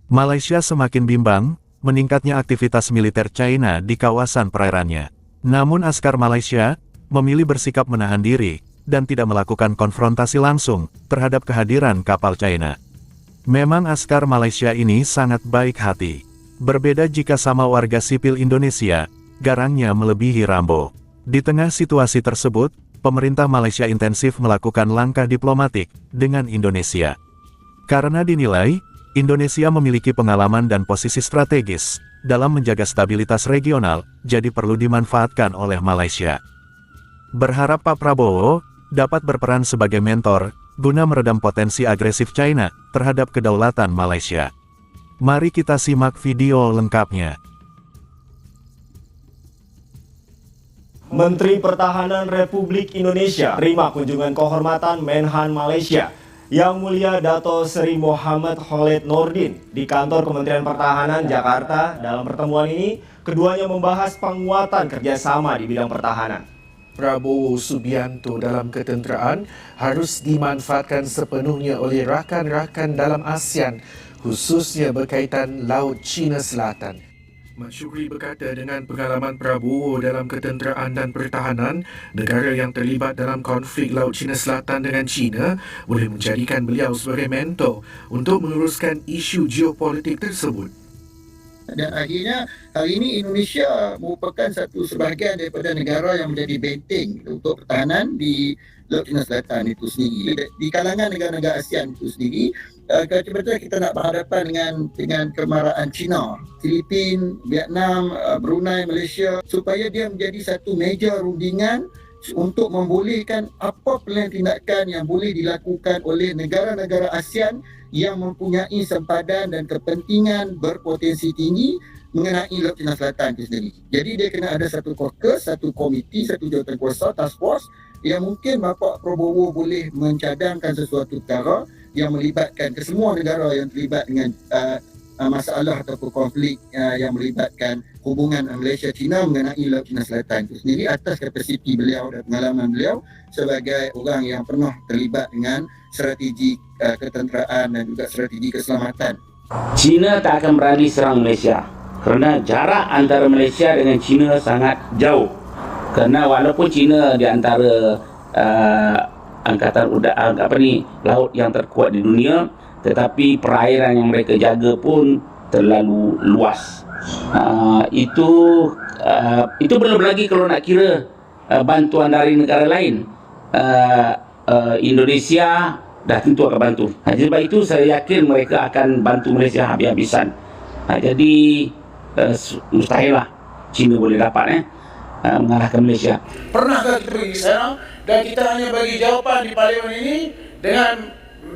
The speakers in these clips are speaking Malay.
Malaysia semakin bimbang, meningkatnya aktivitas militer China di kawasan perairannya. Namun askar Malaysia memilih bersikap menahan diri dan tidak melakukan konfrontasi langsung terhadap kehadiran kapal China. Memang askar Malaysia ini sangat baik hati. Berbeda jika sama warga sipil Indonesia, garangnya melebihi Rambo. Di tengah situasi tersebut, pemerintah Malaysia intensif melakukan langkah diplomatik dengan Indonesia. Karena dinilai, Indonesia memiliki pengalaman dan posisi strategis dalam menjaga stabilitas regional, jadi perlu dimanfaatkan oleh Malaysia. Berharap Pak Prabowo dapat berperan sebagai mentor, guna meredam potensi agresif China terhadap kedaulatan Malaysia. Mari kita simak video lengkapnya. Menteri Pertahanan Republik Indonesia terima kunjungan kehormatan Menhan Malaysia Yang Mulia Dato Seri Muhammad Khalid Nordin di kantor Kementerian Pertahanan Jakarta. Dalam pertemuan ini, keduanya membahas penguatan kerjasama di bidang pertahanan. Prabowo Subianto dalam ketenteraan harus dimanfaatkan sepenuhnya oleh rakan-rakan dalam ASEAN, khususnya berkaitan Laut Cina Selatan. Mat Syukri berkata dengan pengalaman Prabowo dalam ketenteraan dan pertahanan, negara yang terlibat dalam konflik Laut Cina Selatan dengan China boleh menjadikan beliau sebagai mentor untuk meluruskan isu geopolitik tersebut. Dan akhirnya hari ini Indonesia merupakan satu sebahagian daripada negara yang menjadi benteng untuk pertahanan di Laut Cina Selatan itu sendiri. Di kalangan negara-negara ASEAN itu sendiri, betul-betul kita nak berhadapan dengan kemarahan China, Filipina, Vietnam, Brunei, Malaysia, supaya dia menjadi satu meja rundingan untuk membolehkan apa pilihan tindakan yang boleh dilakukan oleh negara-negara ASEAN yang mempunyai sempadan dan kepentingan berpotensi tinggi mengenai Laut Cina Selatan itu sendiri. Jadi dia kena ada satu caucus, satu komiti, satu jawatankuasa, task force yang mungkin Bapak Prabowo boleh mencadangkan sesuatu perkara yang melibatkan kesemua negara yang terlibat dengan masalah ataupun konflik yang melibatkan hubungan Malaysia-China mengenai Laut Cina Selatan itu sendiri atas kapasiti beliau dan pengalaman beliau sebagai orang yang pernah terlibat dengan strategi ketenteraan dan juga strategi keselamatan. China tak akan berani serang Malaysia kerana jarak antara Malaysia dengan China sangat jauh. Kerana walaupun China di antara angkatan udara laut yang terkuat di dunia, tetapi perairan yang mereka jaga pun terlalu luas. Itu belum lagi kalau nak kira bantuan dari negara lain. Indonesia dah tentu akan bantu. Sebab itu saya yakin mereka akan bantu Malaysia habis-habisan. Jadi mustahil lah China boleh dapat mengalahkan Malaysia. Pernahkah kita pergi ke sana dan kita hanya bagi jawapan di parlimen ini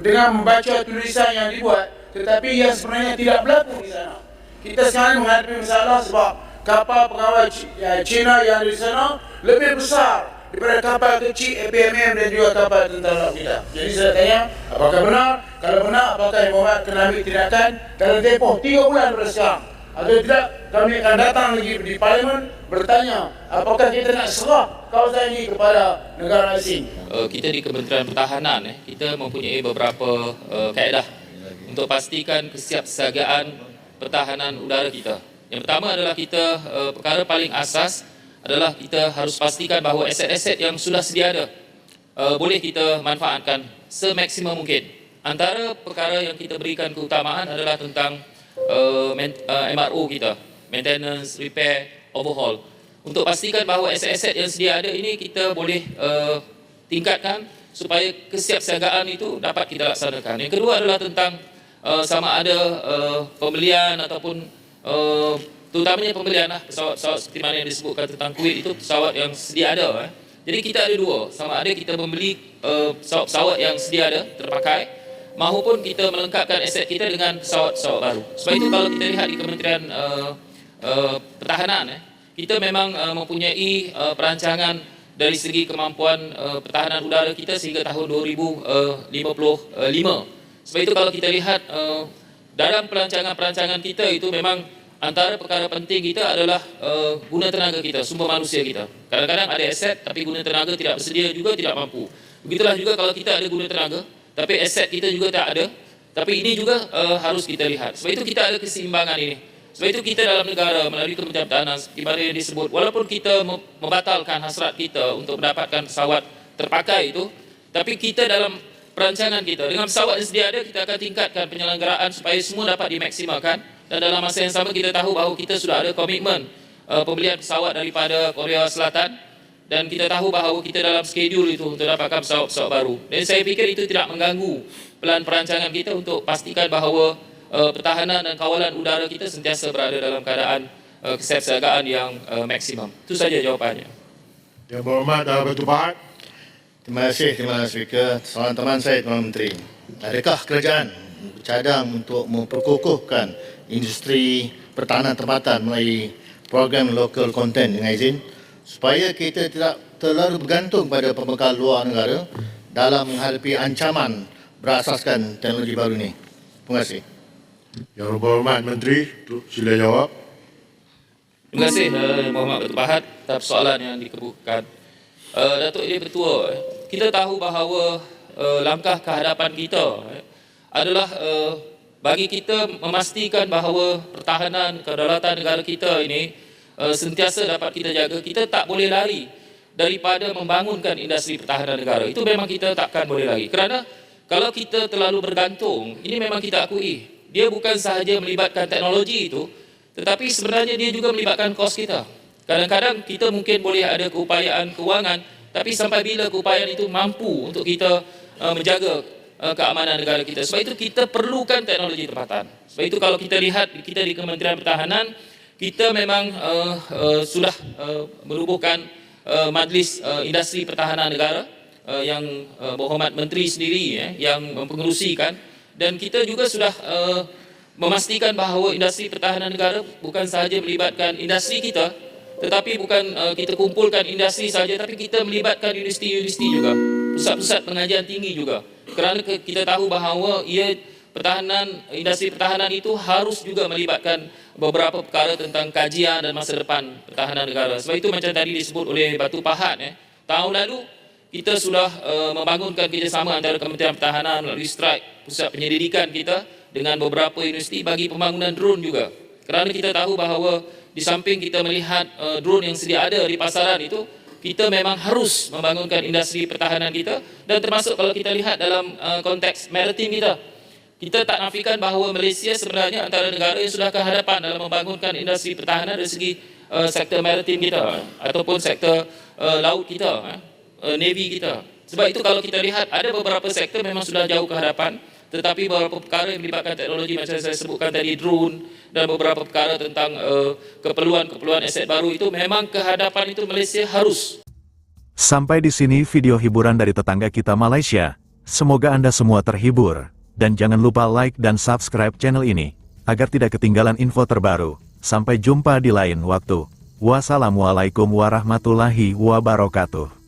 dengan membaca tulisan yang dibuat, tetapi yang sebenarnya tidak berlaku di sana. Kita sekarang menghadapi masalah sebab kapal pengawal China yang di sana lebih besar daripada kapal kecil APMM dan juga kapal tentara laut kita. Jadi saya tanya, apakah benar? Kalau benar, apakah Yang Muhammad kena ambil tindakan dalam tempoh 3 bulan daripada sekarang? Atau tidak, kami akan datang lagi di parlimen bertanya, apakah kita nak serah kawasan ini kepada negara asing? Kita di Kementerian Pertahanan, kita mempunyai beberapa kaedah untuk pastikan kesiapsiagaan pertahanan udara kita. Yang pertama adalah perkara paling asas adalah kita harus pastikan bahawa aset-aset yang sudah sedia ada boleh kita manfaatkan semaksimum mungkin. Antara perkara yang kita berikan keutamaan adalah tentang MRO kita, maintenance, repair, overhaul. Untuk pastikan bahawa aset-aset yang sedia ada ini kita boleh tingkatkan supaya kesiapsiagaan itu dapat kita laksanakan. Yang kedua adalah tentang sama ada pembelian ataupun terutamanya pembelian pesawat-pesawat seperti mana yang disebutkan tentang Kuwait itu pesawat yang sedia ada. Jadi kita ada dua, sama ada kita membeli pesawat-pesawat yang sedia ada terpakai maupun kita melengkapkan aset kita dengan pesawat-pesawat baru. Sebab itu kalau kita lihat di Kementerian Pertahanan, kita memang mempunyai perancangan dari segi kemampuan pertahanan udara kita sehingga tahun 2055. Sebab itu kalau kita lihat dalam perancangan-perancangan kita itu memang antara perkara penting kita adalah guna tenaga kita, sumber manusia kita. Kadang-kadang ada aset tapi guna tenaga tidak bersedia juga, tidak mampu. Begitulah juga kalau kita ada guna tenaga tapi aset kita juga tak ada, Tapi ini juga harus kita lihat. Sebab itu kita ada keseimbangan ini. Sebab itu kita dalam negara melalui Kementerian Pertahanan seperti mana yang disebut, walaupun kita membatalkan hasrat kita untuk mendapatkan pesawat terpakai itu, tapi kita dalam perancangan kita dengan pesawat yang sedia ada, kita akan tingkatkan penyelenggaraan supaya semua dapat dimaksimalkan. Dan dalam masa yang sama kita tahu bahawa kita sudah ada komitmen pembelian pesawat daripada Korea Selatan, dan kita tahu bahawa kita dalam skedul itu untuk dapatkan pesawat-pesawat baru. Dan saya fikir itu tidak mengganggu pelan perancangan kita untuk pastikan bahawa pertahanan dan kawalan udara kita sentiasa berada dalam keadaan kesiapsiagaan yang maksimum. Itu saja jawapannya. Yang berhormat Datuk Pahat. Terima kasih Speaker. Soalan teman saya, Tuan Menteri. Adakah kerajaan bercadang untuk memperkukuhkan industri pertahanan tempatan melalui program local content dengan izin supaya kita tidak terlalu bergantung pada pembekal luar negara dalam menghadapi ancaman berasaskan teknologi baru ini? Terima kasih. Yang berhormat Menteri, sila jawab. Terima kasih Mohd Datuk Pahat atas soalan yang dikemukakan. Datuk Yang Bertua, kita tahu bahawa langkah kehadapan kita adalah bagi kita memastikan bahawa pertahanan kedaulatan negara kita ini sentiasa dapat kita jaga. Kita tak boleh lari daripada membangunkan industri pertahanan negara. Itu memang kita takkan boleh lari. Kerana kalau kita terlalu bergantung, ini memang kita akui, dia bukan sahaja melibatkan teknologi itu, tetapi sebenarnya dia juga melibatkan kos kita. Kadang-kadang kita mungkin boleh ada keupayaan kewangan, tapi sampai bila keupayaan itu mampu untuk kita menjaga keamanan negara kita. Sebab itu kita perlukan teknologi tempatan. Sebab itu kalau kita lihat kita di Kementerian Pertahanan, kita memang sudah merubuhkan Majlis Industri Pertahanan Negara yang berhormat Menteri sendiri yang mempengerusikan, dan kita juga sudah memastikan bahawa industri pertahanan negara bukan sahaja melibatkan industri kita, tetapi bukan kita kumpulkan industri saja, tapi kita melibatkan universiti-universiti juga, pusat-pusat pengajian tinggi juga. Kerana kita tahu bahawa industri pertahanan itu harus juga melibatkan beberapa perkara tentang kajian dan masa depan pertahanan negara. Sebab itu macam tadi disebut oleh Datuk Pahat, tahun lalu kita sudah membangunkan kerjasama antara Kementerian Pertahanan melalui strike pusat penyelidikan kita dengan beberapa universiti bagi pembangunan drone juga. Kerana kita tahu bahawa di samping kita melihat drone yang sedia ada di pasaran itu, kita memang harus membangunkan industri pertahanan kita, dan termasuk kalau kita lihat dalam konteks maritim kita. Kita tak nafikan bahawa Malaysia sebenarnya antara negara yang sudah kehadapan dalam membangunkan industri pertahanan dari segi sektor maritim kita ataupun sektor laut kita, Navy kita. Sebab itu kalau kita lihat ada beberapa sektor memang sudah jauh ke hadapan, tetapi beberapa perkara yang melibatkan teknologi macam saya sebutkan tadi, drone dan beberapa perkara tentang keperluan aset baru itu, memang kehadapan itu Malaysia harus. Sampai di sini video hiburan dari tetangga kita Malaysia. Semoga Anda semua terhibur. Dan jangan lupa like dan subscribe channel ini, agar tidak ketinggalan info terbaru. Sampai jumpa di lain waktu. Wassalamualaikum warahmatullahi wabarakatuh.